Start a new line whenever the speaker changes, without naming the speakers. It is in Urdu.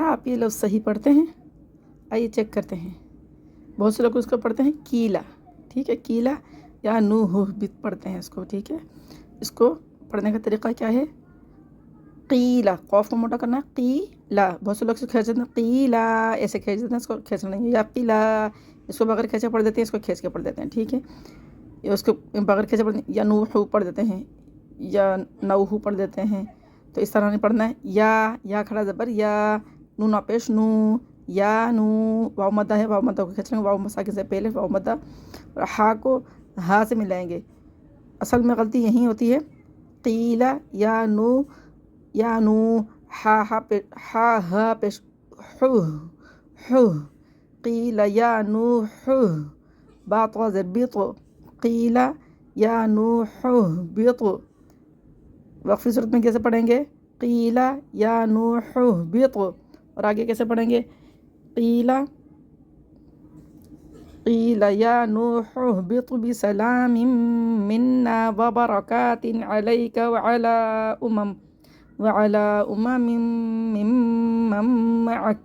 آپ یہ لفظ صحیح پڑھتے ہیں؟ آئیے چیک کرتے ہیں. بہت سے لوگ اس کو پڑھتے ہیں کیلا. ٹھیک ہے، کیلا یا نوح بھی پڑھتے ہیں اس کو. ٹھیک ہے، اس کو پڑھنے کا طریقہ کیا ہے؟ قیلا، قوف کو موٹا کرنا ہے، قیلا. بہت سے لوگ اس کو کھینچ دیتے ہیں، قیلا ایسے کھینچ دیتے ہیں، اس کو کھینچنا نہیں ہے. یا قیلا اس کو بغیر کھینچے پڑھ دیتے ہیں، اس کو کھینچ کے پڑھ دیتے ہیں. ٹھیک ہے، یا اس کو بغیر کھینچے پڑھ دیتے ہیں، یا نوح پڑھ دیتے ہیں یا نوح پڑھ دیتے ہیں. تو اس طرح نہیں پڑھنا ہے. یا کھڑا زبر یا، نون پیش نو، یا نو. واو مدہ ہے، واو مدہ کو کھینچ لیں گے، واو ساکن سے پہلے واو مدہ. اور ہا کو ہا سے ملائیں گے. اصل میں غلطی یہی ہوتی ہے. قیلا یا نو، یا نو، ہا پیش حو. قیلا یا نوح، با طا زیر بیطو. قیلا یا نوح بیطو. وقفی صورت میں کیسے پڑھیں گے؟ قیلا یا نوح بیطو. اور آگے کیسے پڑھیں گے؟ قیلا یا نوح اهبط بسلام منا وبركات عليك وعلى أمم ممن معك.